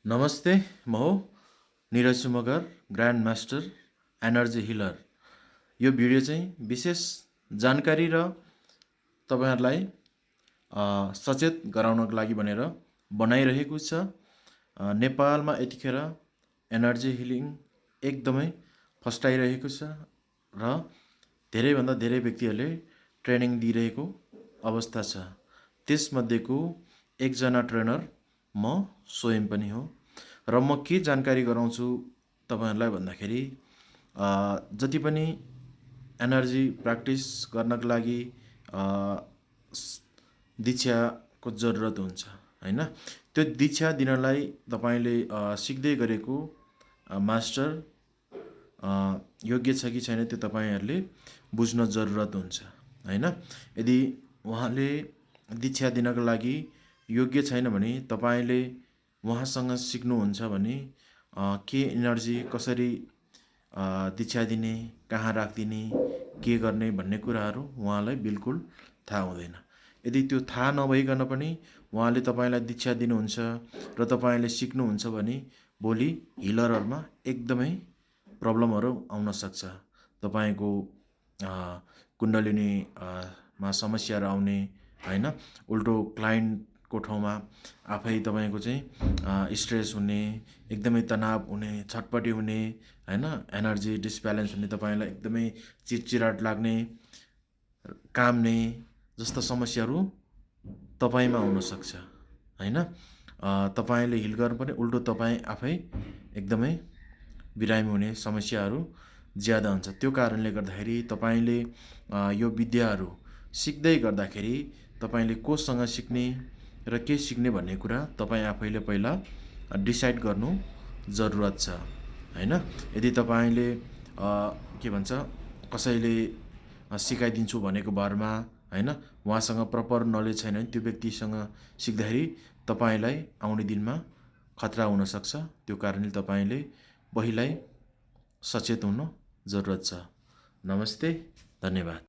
नमस्ते, म हो Niraj Magar, grand master energy healer. यो भिडियो चाहिँ विशेष जानकारी र तपाईँहरूलाई सचेत गराउनको लागि भनेर बनाइरहेको छ। नेपालमा यतिखेर एनर्जी हिलिङ एकदमै फस्टाइरहेको छ र धेरैभन्दा धेरै व्यक्तिहरूले ट्रेनिङ दिइरहेको अवस्था छ। त्यसमध्येको एकजना ट्रेनर म स्वयं पनि हो र म के जानकारी गराउँछु तपाईँहरूलाई भन्दाखेरि जति पनि एनर्जी प्र्याक्टिस गर्नको लागि दीक्षाको जरुरत हुन्छ हैन। त्यो दीक्षा दिनलाई तपाईँले सिक्दै गरेको मास्टर योग्य छ कि छैन त्यो तपाईँहरूले बुझ्न जरुरत हुन्छ हैन। यदि उहाँले दीक्षा दिनको लागि योग्य छैन भने तपाईँले उहाँसँग सिक्नुहुन्छ भने के एनर्जी कसरी दीक्षा दिने, कहाँ राखिदिने, के गर्ने भन्ने कुराहरू उहाँलाई बिल्कुल थाहा हुँदैन। यदि त्यो थाहा नभइकन पनि उहाँले तपाईँलाई दीक्षा दिनुहुन्छ र तपाईँले सिक्नुहुन्छ भने भोलि हिलरहरूमा एकदमै प्रब्लमहरू आउन सक्छ। तपाईँको कुण्डलिनी मा समस्याहरू आउने हैन। उल्टो क्लाइन्टको ठाउँमा आफै तपाईँको चाहिँ स्ट्रेस हुने, एकदमै तनाव हुने, छटपटी हुने हैन, एनर्जी डिसब्यालेन्स हुने, तपाईँलाई एकदमै चिडचिडाट लाग्ने, काम्ने जस्ता समस्याहरू तपाईँमा आउन सक्छ हैन। तपाईँले हिल गर्नु पनि उल्टो तपाईँ आफै एकदमै बिरामी हुने समस्याहरू ज्यादा हुन्छ। त्यो कारणले गर्दाखेरि तपाईँले यो विद्याहरू सिक्दै गर्दाखेरि तपाईँले कोसँग सिक्ने र के सिक्ने भन्ने कुरा तपाईँ आफैले पहिला डिसाइड गर्नु जरुरत छ हैन। यदि तपाईँले के भन्छ कसैले सिकाइदिन्छु भनेको भरमा हैन, उहाँसँग प्रपर नलेज छैन भने त्यो व्यक्तिसँग सिक्दाखेरि तपाईँलाई आउने दिनमा खतरा हुन सक्छ। त्यो कारणले तपाईँले पहिल्यै सचेत हुनु जरुरत छ। नमस्ते, धन्यवाद।